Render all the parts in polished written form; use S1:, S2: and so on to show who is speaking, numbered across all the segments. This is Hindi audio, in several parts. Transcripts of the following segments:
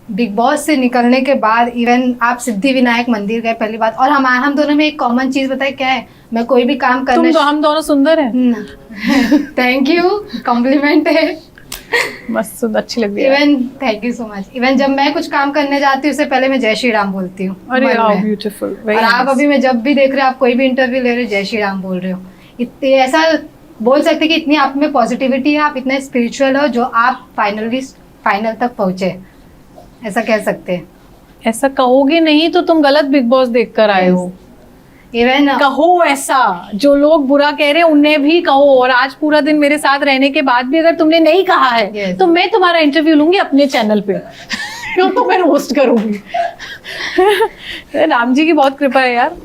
S1: बिग बॉस से निकलने के बाद इवन आप सिद्धि विनायक मंदिर गए पहली बात, और हम दोनों में एक कॉमन चीज बताए क्या है, मैं कोई भी काम करने
S2: हम दोनों सुंदर हैं।
S1: थैंक यू, कॉम्प्लीमेंट है।
S2: मस्त अच्छी लग रही है।
S1: Even thank you so much. Even जब मैं कुछ काम करने जाती हूँ उससे पहले मैं जय श्री राम बोलती हूँ।
S2: अरे ब्यूटीफुल।
S1: और आप अभी मैं जब भी देख रहे हो, आप कोई भी इंटरव्यू ले रहे हो, जय श्री राम बोल रहे हो। इतने ऐसा बोल सकते कि इतनी आप में पॉजिटिविटी है, आप इतने स्पिरिचुअल हो जो आप फाइनल तक पहुंचे, ऐसा कह सकते हैं।
S2: ऐसा कहोगे नहीं तो तुम गलत बिग बॉस देख कर आए हो।
S1: इवन
S2: कहो ऐसा, जो लोग बुरा कह रहे हैं उन्हें भी कहो। और आज पूरा दिन मेरे साथ रहने के बाद भी अगर तुमने नहीं कहा है तो मैं तुम्हारा इंटरव्यू लूंगी अपने चैनल पे तो मैं रोस्ट करूंगी। राम जी की बहुत कृपा है यार।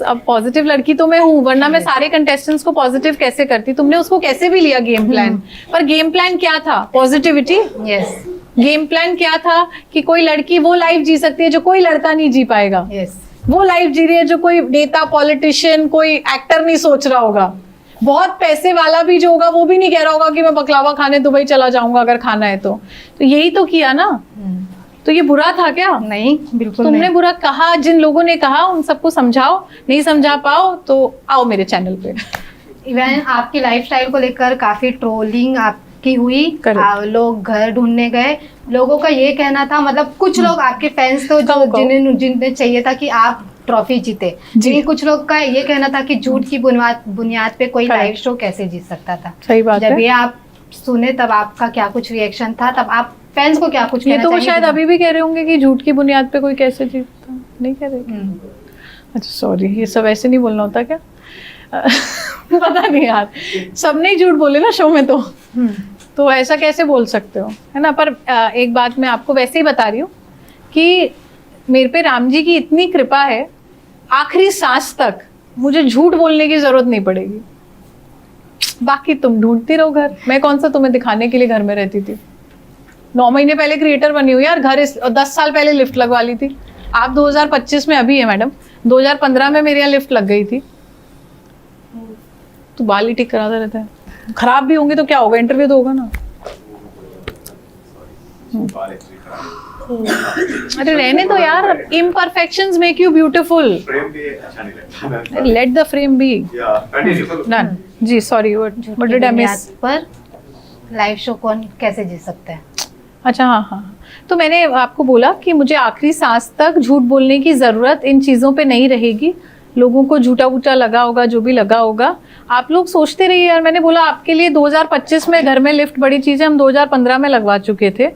S2: अब पॉजिटिव लड़की तो मैं हूँ, वरना मैं सारे कंटेस्टेंट्स को पॉजिटिव कैसे करती। तुमने उसको कैसे भी लिया गेम प्लान, पर गेम प्लान क्या था? पॉजिटिविटी।
S1: यस।
S2: गेम प्लान क्या था कि कोई लड़की वो लाइफ जी सकती है जो कोई लड़का नहीं जी पाएगा।
S1: यस।
S2: वो लाइफ जी रही है जो कोई नेता, पॉलिटिशियन, कोई एक्टर नहीं सोच रहा होगा। बहुत पैसे वाला भी जो होगा वो भी नहीं कह रहा होगा कि मैं बकलावा खाने दुबई चला जाऊंगा अगर खाना है तो यही तो किया ना। तो ये बुरा था क्या?
S1: नहीं, बिल्कुल
S2: तुमने
S1: नहीं।
S2: बुरा कहा, जिन लोगों ने कहा उन सबको समझाओ, नहीं समझा पाओ तो आओ मेरे चैनल पे।
S1: इवन आपकी लाइफस्टाइल को लेकर काफी ट्रोलिंग आपकी हुई, लोग घर ढूंढने गए। लोगों का ये कहना था, मतलब कुछ लोग आपके फैंस तो जो जिन्हें चाहिए था कि आप ट्रॉफी जीते, लेकिन कुछ लोग का ये कहना था कि झूठ की बुनियाद पे कोई लाइव शो कैसे जीत सकता था।
S2: सही बात है।
S1: जब ये आप सुने तब आपका क्या कुछ रिएक्शन था, तब आप फैंस को क्या कुछ कहना
S2: चाहिए? ये तो शायद अभी भी कह रहे होंगे कि झूठ की बुनियाद पे कोई कैसे जीतता, नहीं कह रहे? अच्छा सॉरी, ये सब ऐसे नहीं बोलना होता क्या? पता नहीं यार, सबने ही झूठ बोले ना शो में तो ऐसा कैसे बोल सकते हो, है ना? पर एक बात मैं आपको वैसे ही बता रही हूँ कि मेरे पे राम जी की इतनी कृपा है, आखिरी सांस तक मुझे झूठ बोलने की जरूरत नहीं पड़ेगी। बाकी तुम ढूंढती रहो घर, मैं कौन सा तुम्हें दिखाने के लिए घर में रहती थी। 9 महीने पहले क्रिएटर बनी हुई यार, घर 10 साल पहले लिफ्ट लगवा ली थी। आप 2025 में अभी है मैडम, 2015 में मेरे यहाँ लिफ्ट लग गई थी। तो बाल ही ठीक कराता रहता है, खराब भी होंगे तो क्या होगा, इंटरव्यू तो होगा ना। अरे रहने दो यार, imperfections make you beautiful. Let the frame be done. जी sorry, what did I miss?
S1: पर लाइव शो कौन कैसे जीत सकता है?
S2: अच्छा हाँ, तो मैंने आपको बोला कि मुझे आखिरी सांस तक झूठ बोलने की जरूरत इन चीजों पे नहीं रहेगी। लोगों को झूठा वूठा लगा होगा, जो भी लगा होगा, आप लोग सोचते रहिए यार। मैंने बोला आपके लिए 2025 में घर में लिफ्ट बड़ी चीज है, हम 2015 में लगवा चुके थे।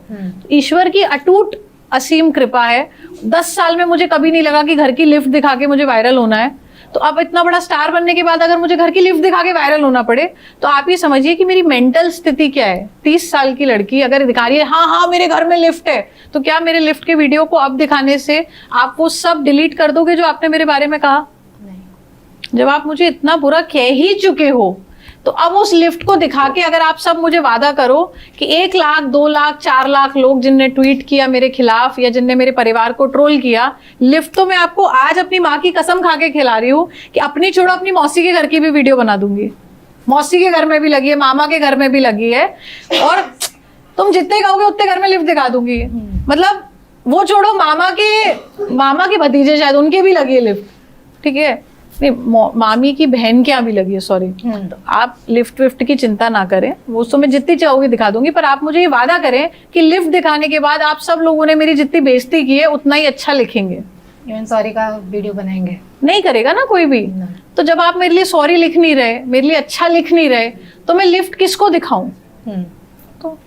S2: ईश्वर की अटूट असीम कृपा है, 10 साल में मुझे कभी नहीं लगा कि घर की लिफ्ट दिखा के मुझे वायरल होना है। तो अब इतना बड़ा स्टार बनने के बाद अगर मुझे घर की लिफ्ट दिखा के वायरल होना पड़े तो आप ये समझिए कि मेरी मेंटल स्थिति क्या है। 30 साल की लड़की अगर दिखा रही है हाँ मेरे घर में लिफ्ट है, तो क्या मेरे लिफ्ट के वीडियो को अब दिखाने से आप वो सब डिलीट कर दोगे जो आपने मेरे बारे में कहा? जब आप मुझे इतना बुरा कह ही चुके हो तो अब उस लिफ्ट को दिखा के अगर आप सब मुझे वादा करो कि 1 लाख 2 लाख 4 लाख लोग जिनने ट्वीट किया मेरे खिलाफ या जिनने मेरे परिवार को ट्रोल किया, लिफ्ट तो मैं आपको आज अपनी माँ की कसम खा के खिला रही हूँ कि अपनी छोड़ो अपनी मौसी के घर की भी वीडियो बना दूंगी। मौसी के घर में भी लगी है, मामा के घर में भी लगी है, और तुम जितने कहोगे उतने घर में लिफ्ट दिखा दूंगी। मतलब वो छोड़ो, मामा के भतीजे शायद उनके भी लगी है लिफ्ट, ठीक है? नहीं, मामी की बहन के यहाँ भी लगी है, सॉरी। तो आप लिफ्ट विफ्ट की चिंता ना करें, वो तो मैं जितनी चाहोगी दिखा दूंगी, पर आप मुझे ये वादा करें कि लिफ्ट दिखाने के बाद आप सब लोगों ने मेरी जितनी बेइज्जती की है उतना ही अच्छा लिखेंगे।
S1: इवन सॉरी का वीडियो बनाएंगे।
S2: नहीं करेगा ना कोई भी। तो जब आप मेरे लिए सॉरी लिख नहीं रहे, मेरे लिए अच्छा लिख नहीं रहे, तो मैं लिफ्ट किसको दिखाऊं? तो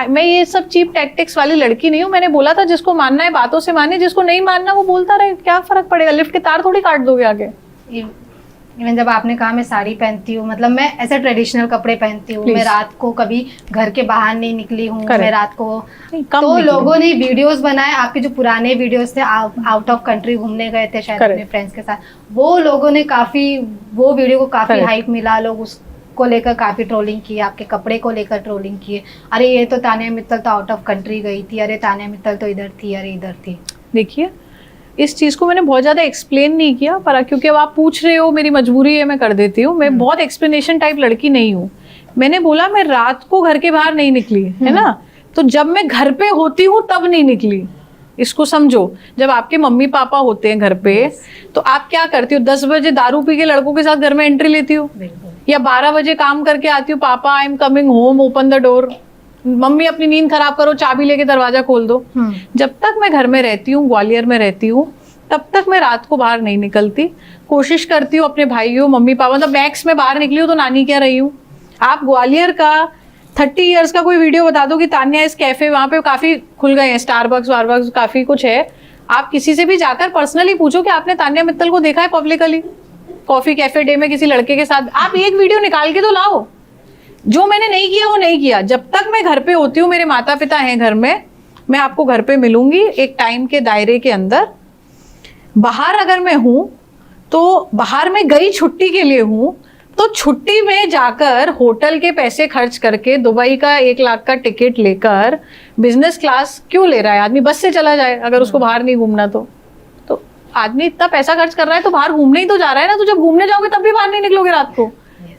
S2: मैं ये सब चीप टैक्टिक्स वाली लड़की नहीं हूँ। मैंने बोला था जिसको मानना है बातों से माने, जिसको नहीं मानना वो बोलता रहे, क्या फर्क पड़ेगा? लिफ्ट के तार थोड़ी काट दोगे आगे।
S1: इवन जब आपने कहा मैं साड़ी पहनती हूँ, मतलब मैं ऐसे ट्रेडिशनल कपड़े पहनती हूँ, मैं रात को कभी घर के बाहर नहीं निकली हूँ, मैं रात को तो लोगों ने वीडियोस बनाए, आपके जो पुराने वीडियोस थे आउट ऑफ कंट्री घूमने गए थे शायद अपने फ्रेंड्स के साथ, वो लोगों ने वो वीडियो को काफी हाइप मिला, लोग उसको लेकर काफी ट्रोलिंग की, आपके कपड़े को लेकर ट्रोलिंग किए। अरे ये तो तानिया मित्तल तो आउट ऑफ कंट्री गई थी, अरे तानिया मित्तल तो इधर थी, अरे इधर थी।
S2: देखिए इस चीज़ को मैंने बहुत ज़्यादा एक्सप्लेन नहीं किया, पर क्योंकि अब आप पूछ रहे हो, मेरी मजबूरी है, मैं कर देती हूँ। मैं बहुत एक्सप्लेनेशन टाइप लड़की नहीं हूँ। मैंने बोला मैं रात को घर के बाहर नहीं निकली, है ना? तो जब मैं घर पे होती हूँ तब नहीं निकली। इसको समझो। जब आपके मम्मी पापा होते हैं घर पे तो आप क्या करती हो? 10 बजे दारू पी के लड़कों के साथ घर में एंट्री लेती हो, या 12 बजे काम करके आती हो, पापा I am coming home, open the door, mummy अपनी नींद खराब करो, चाबी लेके दरवाजा खोल दो। जब तक मैं घर में रहती हूँ, ग्वालियर में रहती हूँ, तब तक मैं रात को बाहर नहीं निकलती। कोशिश करती हूँ अपने भाइयों, मम्मी पापा, मतलब मैक्स में बाहर निकली हूँ तो नानी क्या रही हूँ। आप ग्वालियर का 30 इयर्स का कोई वीडियो बता दो कि तान्या इस कैफे, वहां पे काफी खुल गए हैं, स्टारबक्स वारबक्स काफी कुछ है, आप किसी से भी जाकर पर्सनली पूछो कि आपने तान्या मित्तल को देखा है पब्लिकली कॉफी कैफे डे में किसी लड़के के साथ, आप एक वीडियो निकाल के तो लाओ। जो मैंने नहीं किया वो नहीं किया। जब तक मैं घर पे होती हूँ, मेरे माता पिता हैं घर में, मैं आपको घर पे मिलूंगी एक टाइम के दायरे के अंदर। बाहर अगर मैं हूं तो बाहर में गई छुट्टी के लिए हूं, तो छुट्टी में जाकर होटल के पैसे खर्च करके दुबई का 1 लाख का टिकट लेकर बिजनेस क्लास क्यों ले रहा है आदमी? बस से चला जाए अगर उसको बाहर नहीं घूमना तो आदमी इतना पैसा खर्च कर रहा है तो बाहर घूमने ही तो जा रहा है ना। तो जब घूमने जाओगे तब भी बाहर नहीं निकलोगे रात को।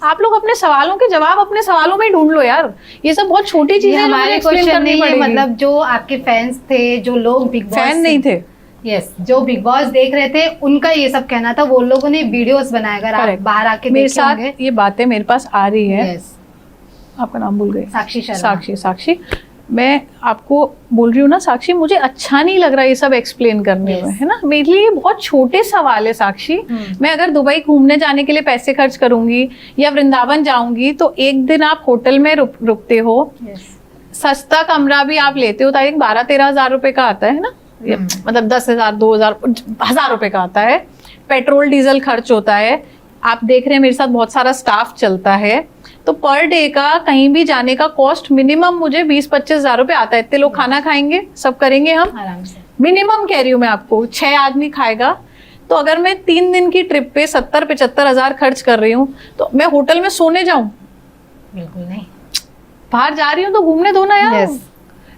S2: आप लोग अपने सवालों के जवाब अपने सवालों में ही ढूंढ लो यार। ये सब बहुत छोटी चीजें
S1: हमारे क्वेश्चन नहीं है। मतलब जो आपके फैंस थे, जो लोग बिग बॉस
S2: फैन नहीं थे,
S1: जो बिग बॉस देख रहे थे, उनका ये सब कहना था। वो लोगों ने वीडियोस बनाए, अगर आप बाहर आके
S2: मेरे साथ ये बातें मेरे पास आ रही है। आपका नाम भूल गए?
S1: साक्षी शर्मा।
S2: साक्षी मैं आपको बोल रही हूँ ना साक्षी, मुझे अच्छा नहीं लग रहा ये सब एक्सप्लेन करने में, है ना। मेरे लिए बहुत छोटे सवाल है साक्षी। मैं अगर दुबई घूमने जाने के लिए पैसे खर्च करूंगी या वृंदावन जाऊंगी तो एक दिन आप होटल में रुकते हो, सस्ता कमरा भी आप लेते हो तो 12-13 हज़ार रुपए का आता है ना, मतलब 10,000 2,000 1,000 रुपए का आता है। पेट्रोल डीजल खर्च होता है। आप देख रहे हैं मेरे साथ बहुत सारा स्टाफ चलता है, तो पर डे का कहीं भी जाने का कॉस्ट मिनिमम मुझे 20-25 हज़ार रुपए आता है। इतने लोग खाना खाएंगे, सब करेंगे हम
S1: आराम से।
S2: मिनिमम कह रही हूँ मैं आपको, 6 आदमी खाएगा। तो अगर मैं 3 दिन की ट्रिप पे 70-75 हज़ार खर्च कर रही हूँ तो मैं होटल में सोने जाऊं?
S1: बिल्कुल नहीं।
S2: बाहर जा रही हूँ तो घूमने दो ना यार।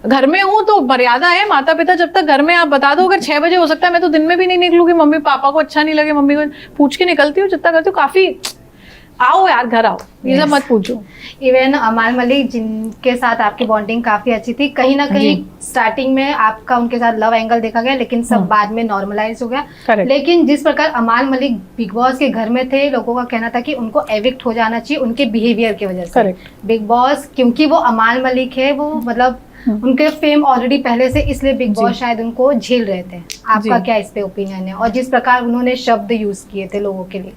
S2: घर में हूँ तो मर्यादा है। माता पिता जब तक घर में, आप बता दो अगर 6 बजे हो सकता है मैं तो दिन में भी नहीं निकलूंगी, मम्मी पापा को अच्छा नहीं लगे, मम्मी को पूछ के निकलती हूँ जितना करती हूँ। काफी आओ यार घर आओ, ये सब मत पूछो।
S1: इवन अमाल मलिक जिनके साथ आपकी बॉन्डिंग काफी अच्छी थी, कहीं ना कहीं स्टार्टिंग में आपका उनके साथ लव एंगल देखा गया, लेकिन सब बाद में नॉर्मलाइज हो गया। लेकिन जिस प्रकार अमाल मलिक बिग बॉस के घर में थे, लोगों का कहना था कि उनको एविक्ट हो जाना चाहिए उनके बिहेवियर की वजह से। बिग बॉस क्योंकि वो अमाल मलिक है, वो मतलब उनके फेम ऑलरेडी पहले से, इसलिए बिग बॉस शायद उनको झेल रहे थे। आपका क्या इस पे ओपिनियन है? और जिस प्रकार उन्होंने शब्द यूज किए थे लोगों के लिए।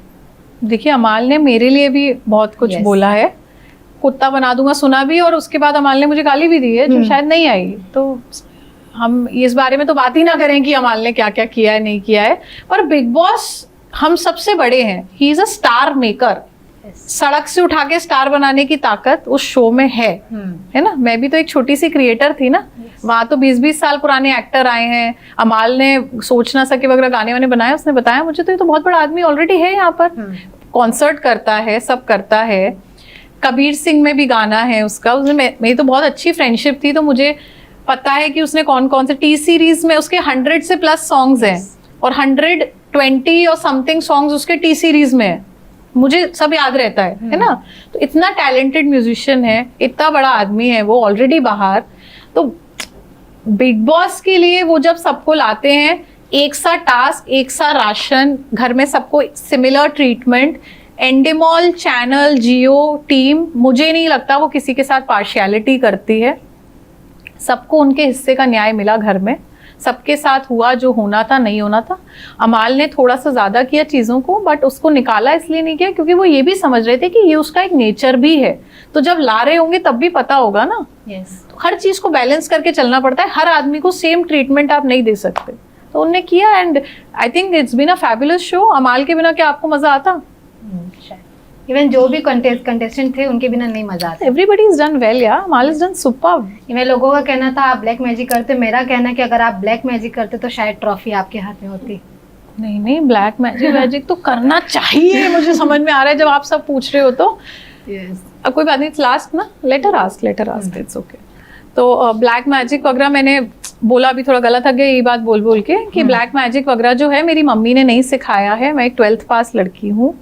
S1: देखिए
S2: अमाल ने मेरे लिए भी बहुत कुछ बोला है, कुत्ता बना दूंगा सुना भी, और उसके बाद अमाल ने मुझे गाली भी दी है जो शायद नहीं आई। तो हम इस बारे में तो बात ही ना करें कि अमाल ने क्या क्या किया है नहीं किया है। पर बिग बॉस हम सबसे बड़े हैं, he is a star maker. सड़क से उठा के स्टार बनाने की ताकत उस शो में है ना। मैं भी तो एक छोटी सी क्रिएटर थी ना। वहां तो 20-20 साल पुराने एक्टर आए हैं। अमाल ने सोच ना सके वगैरह गाने वाने बनाए, उसने बताया मुझे तो ये तो बहुत बड़ा आदमी ऑलरेडी है यहाँ पर। कॉन्सर्ट करता है, सब करता है। कबीर सिंह में भी गाना है उसका। उसने मेरी तो बहुत अच्छी फ्रेंडशिप थी, तो मुझे पता है कि उसने कौन कौन से टी सीरीज में, उसके 100 से प्लस सॉन्ग्स हैं और 120 और समथिंग सॉन्ग्स उसके टी सीरीज में है। मुझे सब याद रहता है ना। तो इतना टैलेंटेड म्यूजिशियन है, इतना बड़ा आदमी है वो ऑलरेडी बाहर। तो बिग बॉस के लिए वो जब सबको लाते हैं, एक सा टास्क, एक सा राशन, घर में सबको सिमिलर ट्रीटमेंट, एंडेमॉल चैनल जियो टीम, मुझे नहीं लगता वो किसी के साथ पार्शियलिटी करती है। सबको उनके हिस्से का न्याय मिला घर में, सबके साथ हुआ जो होना था, नहीं होना था। अमाल ने थोड़ा सा ज्यादा किया चीजों को, बट उसको निकाला इसलिए नहीं किया क्योंकि वो ये भी समझ रहे थे कि ये उसका एक नेचर भी है। तो जब ला रहे होंगे तब भी पता होगा ना। तो हर चीज को बैलेंस करके चलना पड़ता है। हर आदमी को सेम ट्रीटमेंट आप नहीं दे सकते। तो उन्होंने किया and I think it's been a fabulous show. Amaal के बिना क्या आपको मजा आता?
S1: इवन जो भी कंटेस्टेंट थे उनके बिना नहीं मजा आता।
S2: एवरीबडी इज डन वेल यार। अमाल इज डन सुपर्ब।
S1: इवन लोगों का कहना था आप ब्लैक मैजिक करते, मेरा कहना है कि अगर आप ब्लैक मैजिक करते तो शायद ट्रॉफी आपके हाथ में होती।
S2: नहीं, ब्लैक मैजिक तो करना चाहिए। मुझे समझ में आ रहा है जब आप सब पूछ रहे हो तो। अब कोई बात नहीं, लास्ट ना, लेटर आस्क इट्स ओके। तो ब्लैक मैजिक वगैरह मैंने बोला भी थोड़ा गलत है ये बात बोल के कि ब्लैक मैजिक वगैरह जो है मेरी मम्मी ने नहीं सिखाया है। मैं एक 12th पास लड़की हूँ।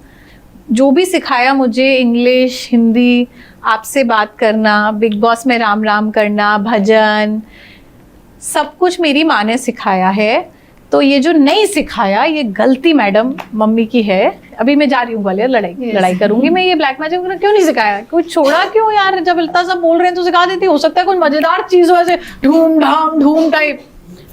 S2: जो भी सिखाया मुझे, इंग्लिश, हिंदी, आपसे बात करना, बिग बॉस में राम राम करना, भजन, सब कुछ मेरी माँ ने सिखाया है, तो ये जो नहीं सिखाया ये गलती मैडम मम्मी की है। अभी मैं जा रही हूँ ग्वालियर, लड़ाई करूंगी मैं। ये ब्लैक मैजिक क्यों नहीं सिखाया, कुछ छोड़ा क्यों यार? जब इतना सब बोल रहे हैं तो सिखा देती। हो सकता है कुछ मजेदार चीज हो, ऐसे धूम टाइप,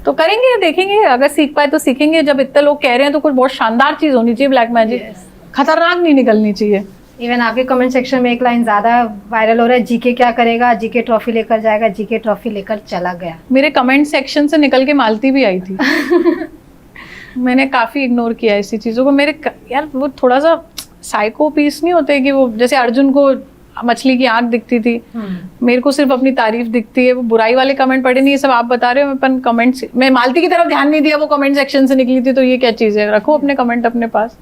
S2: तो करेंगे, देखेंगे। अगर सीख पाए तो सीखेंगे। जब इतने लोग कह रहे हैं तो कुछ बहुत शानदार चीज होनी चाहिए। ब्लैक मैजिक खतरनाक नहीं निकलनी चाहिए।
S1: इवन आपके कमेंट सेक्शन में एक लाइन ज्यादा वायरल हो रहा है, जीके क्या करेगा, जीके ट्रॉफी लेकर जाएगा, जीके ट्रॉफी लेकर चला गया।
S2: मेरे कमेंट सेक्शन से निकल के मालती भी आई थी। मैंने काफी इग्नोर किया ऐसी चीजों को। मेरे यार वो थोड़ा सा साइको पीस नहीं होते कि वो जैसे अर्जुन को मछली की आंख दिखती थी, मेरे को सिर्फ अपनी तारीफ दिखती है। वो बुराई वाले कमेंट पढ़े नहीं, ये सब आप बता रहे हो। अपन कमेंट, मैं मालती की तरफ ध्यान नहीं दिया, वो कमेंट सेक्शन से निकली थी, तो ये क्या चीज है? रखो अपने कमेंट अपने पास।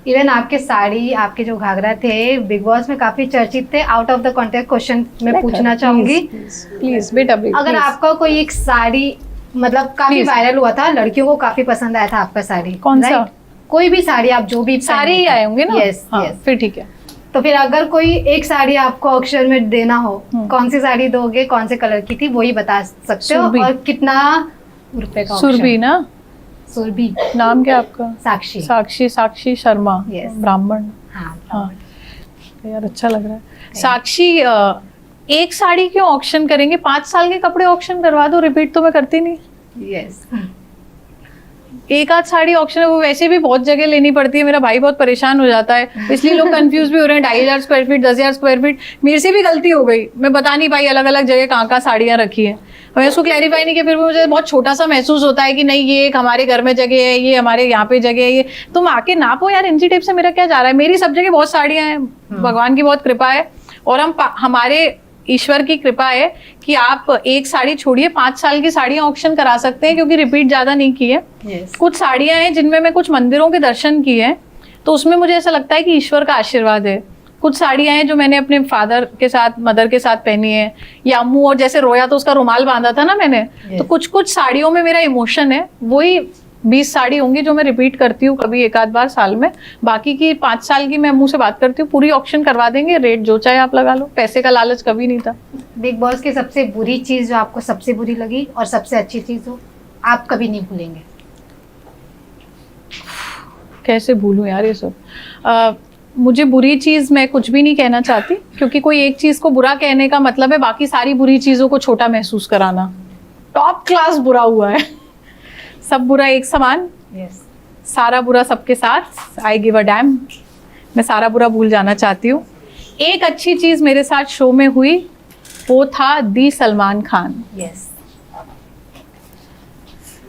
S1: इवन आपके साड़ी, आपके जो घाघरा थे बिग बॉस में काफी चर्चित थे। Out of the context question मैं पूछना चाहूंगी,
S2: प्लीज बेटा,
S1: अगर आपका कोई एक साड़ी मतलब काफी वायरल हुआ था, लड़कियों को काफी पसंद आया था आपका साड़ी,
S2: कौन सा?
S1: कोई भी साड़ी, आप जो भी
S2: सारे ही आए होंगे ना?
S1: Yes, yes.
S2: फिर ठीक है।
S1: तो फिर अगर कोई एक साड़ी आपको ऑक्शन में देना हो, कौन सी साड़ी दोगे, कौन से कलर की थी, वही बता सकते हो, और कितना रुपए का?
S2: सुरभि ना?
S1: सुरभि।
S2: नाम क्या आपका?
S1: साक्षी।
S2: साक्षी शर्मा, ब्राह्मण।
S1: हाँ,
S2: यार अच्छा लग रहा है। साक्षी, एक साड़ी क्यों ऑक्शन करेंगे? 5 साल के कपड़े ऑक्शन करवा दो, रिपीट तो मैं करती नहीं।
S1: यस।
S2: एक आध साड़ी ऑक्शन है, वो वैसे भी बहुत जगह लेनी पड़ती है। मेरा भाई बहुत परेशान हो जाता है, इसलिए लोग कंफ्यूज भी हो रहे हैं। 2500 स्क्वायर फीट, 10,000 स्क्वायर फीट। मेरे से भी गलती हो गई, मैं बता नहीं पाई अलग अलग जगह कहाँ साड़ियाँ रखी है। मैं उसको क्लैरिफाई नहीं किया, फिर मुझे बहुत छोटा सा महसूस होता है कि नहीं ये एक हमारे घर में जगह है, ये हमारे यहाँ पे जगह है। ये तुम आके नापो यार, इंची टेप से मेरा क्या जा रहा है? मेरी सब जगह बहुत साड़ियाँ हैं, भगवान की बहुत कृपा है, और हमारे ईश्वर की कृपा है कि आप एक साड़ी छोड़िए 5 साल की साड़ियाँ ऑक्शन करा सकते हैं, क्योंकि रिपीट ज्यादा नहीं की है। कुछ साड़ियाँ हैं जिनमें मैं कुछ मंदिरों के दर्शन किए हैं, तो उसमें मुझे ऐसा लगता है कि ईश्वर का आशीर्वाद है। कुछ साड़ियाँ हैं जो मैंने अपने फादर के साथ, मदर के साथ पहनी है, या अम्मू, और जैसे रोया तो उसका रुमाल बांधा था ना मैंने, तो कुछ साड़ियों में मेरा इमोशन है। वही 20 साड़ी होंगी जो मैं रिपीट करती हूँ कभी एक आध बार साल में। बाकी की 5 साल की मैं मुंह से बात करती हूँ, पूरी ऑक्शन करवा देंगे, रेट जो चाहे आप लगा लो। पैसे का लालच कभी नहीं था।
S1: बिग बॉस की सबसे बुरी चीज जो आपको सबसे बुरी लगी और सबसे अच्छी चीज हो, आप कभी नहीं भूलेंगे?
S2: कैसे भूलूं यार ये सब। मुझे बुरी चीज मैं कुछ भी नहीं कहना चाहती, क्योंकि कोई एक चीज को बुरा कहने का मतलब है बाकी सारी बुरी चीजों को छोटा महसूस कराना। टॉप क्लास बुरा हुआ है। सब बुरा एक समान, सारा बुरा सबके साथ। I give a dam. मैं सारा बुरा भूल जाना चाहती हूँ। एक अच्छी चीज मेरे साथ शो में हुई, वो था दी सलमान खान।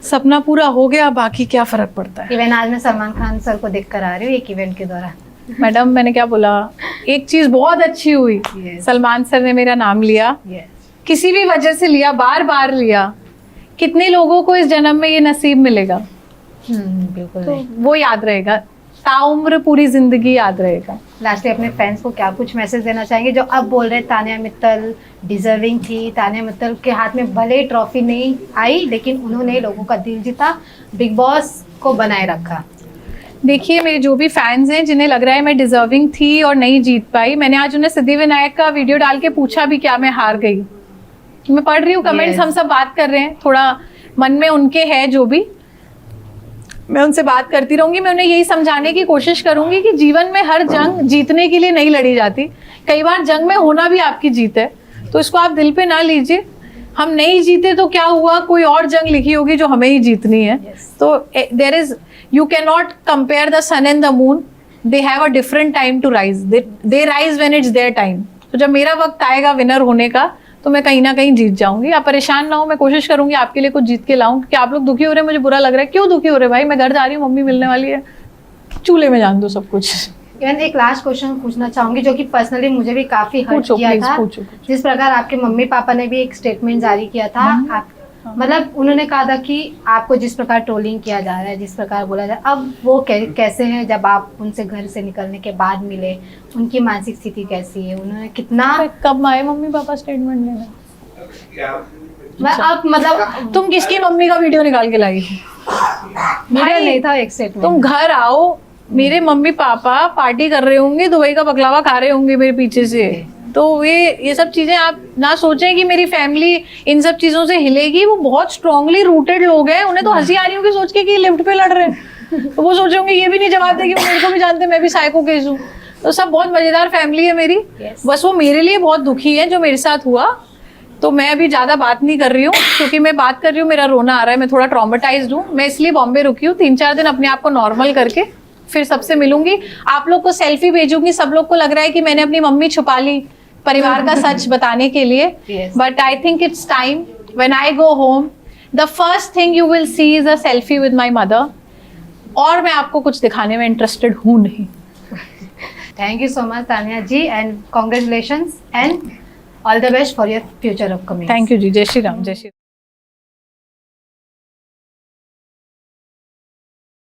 S2: सपना पूरा हो गया, बाकी क्या फर्क पड़ता है।
S1: इवन आज मैं सलमान खान सर को देख कर आ रही हूँ एक इवेंट के दौरान।
S2: मैडम मैंने क्या बोला, एक चीज बहुत अच्छी हुई, सलमान सर ने मेरा नाम लिया। किसी भी वजह से लिया, बार बार लिया। कितने लोगों को इस जन्म में ये नसीब मिलेगा?
S1: बिल्कुल।
S2: तो वो याद रहेगा, ताउम्र पूरी जिंदगी याद रहेगा।
S1: लास्टली अपने फैंस को क्या कुछ मैसेज देना चाहेंगे, जो अब बोल रहे तानिया मित्तल डिजर्विंग थी, तानिया मित्तल के हाथ में भले ट्रॉफी नहीं आई लेकिन उन्होंने लोगों का दिल जीता, बिग बॉस को बनाए रखा?
S2: देखिए, मेरे जो भी फैंस हैं जिन्हें लग रहा है मैं डिजर्विंग थी और नहीं जीत पाई, मैंने आज उन्हें सिद्धिविनायक का वीडियो डाल के पूछा भी क्या मैं हार गई। मैं पढ़ रही हूँ कमेंट्स, हम सब बात कर रहे हैं, थोड़ा मन में उनके है जो भी, मैं उनसे बात करती रहूंगी। मैं उन्हें यही समझाने की कोशिश करूंगी कि जीवन में हर जंग जीतने के लिए नहीं लड़ी जाती। कई बार जंग में होना भी आपकी जीत है, तो इसको आप दिल पे ना लीजिए। हम नहीं जीते तो क्या हुआ, कोई और जंग लिखी होगी जो हमें ही जीतनी है। तो there is, you can not compare the sun and the moon, they have a different time to rise, they rise when it's their time. तो जब मेरा वक्त आएगा विनर होने का, तो मैं कहीं ना कहीं जीत जाऊंगी। आप परेशान ना हो, मैं कोशिश करूंगी आपके लिए कुछ जीत के लाऊं। क्योंकि आप लोग दुखी हो रहे हैं, मुझे बुरा लग रहा है। क्यों दुखी हो रहे भाई? मैं घर जा रही हूँ, मम्मी मिलने वाली है, चूल्हे में जान दो सब कुछ।
S1: इवन एक लास्ट क्वेश्चन पूछना चाहूंगी जो कि पर्सनली मुझे भी काफी हर्ट किया था। जिस प्रकार आपके मम्मी पापा ने भी एक स्टेटमेंट जारी किया था, मतलब उन्होंने कहा था कि आपको जिस प्रकार ट्रोलिंग किया जा रहा है, जिस प्रकार बोला जा रहा है, अब वो कैसे हैं जब आप उनसे घर से निकलने के बाद मिले? उनकी मानसिक स्थिति कैसी है? उन्होंने कितना,
S2: कब आए मम्मी पापा स्टेटमेंट लेने?
S1: अब मतलब
S2: तुम किसकी मम्मी का वीडियो निकाल के लाई?
S1: मेरा नहीं था एक स्टेटमेंट।
S2: तुम घर आओ, मेरे मम्मी पापा पार्टी कर रहे होंगे, दुबई का बकलावा खा रहे होंगे मेरे पीछे से, तो ये सब चीजें आप ना सोचें कि मेरी फैमिली इन सब चीजों से हिलेगी। वो बहुत स्ट्रांगली रूटेड लोग हैं, उन्हें तो हंसी आ रही होगी सोच के कि लिफ्ट पे लड़ रहे हैं, तो वो सोच होंगे ये भी नहीं जवाब देगी, वो मेरे को भी जानते मैं भी साइको केस हूँ। तो सब बहुत मजेदार फैमिली है मेरी। बस वो मेरे लिए बहुत दुखी है जो मेरे साथ हुआ। तो मैं अभी ज्यादा बात नहीं कर रही हूँ, क्योंकि मैं बात कर रही हूँ मेरा रोना आ रहा है, मैं थोड़ा ट्रॉमेटाइज्ड हूँ। मैं इसलिए बॉम्बे रुकी हूँ 3-4 दिन अपने आप को नॉर्मल करके, फिर सबसे मिलूंगी। आप लोग को सेल्फी भेजूंगी। सब लोग को लग रहा है कि मैंने अपनी मम्मी छुपा ली परिवार का सच बताने के लिए, but I think it's time. When I go home the first thing you will see is a selfie with my mother. और मैं आपको कुछ दिखाने में इंटरेस्टेड हूँ नहीं।
S1: Thank you so much Tania ji, and congratulations and all the best for your future upcoming.
S2: Thank you ji. जय श्री राम। जय श्री राम।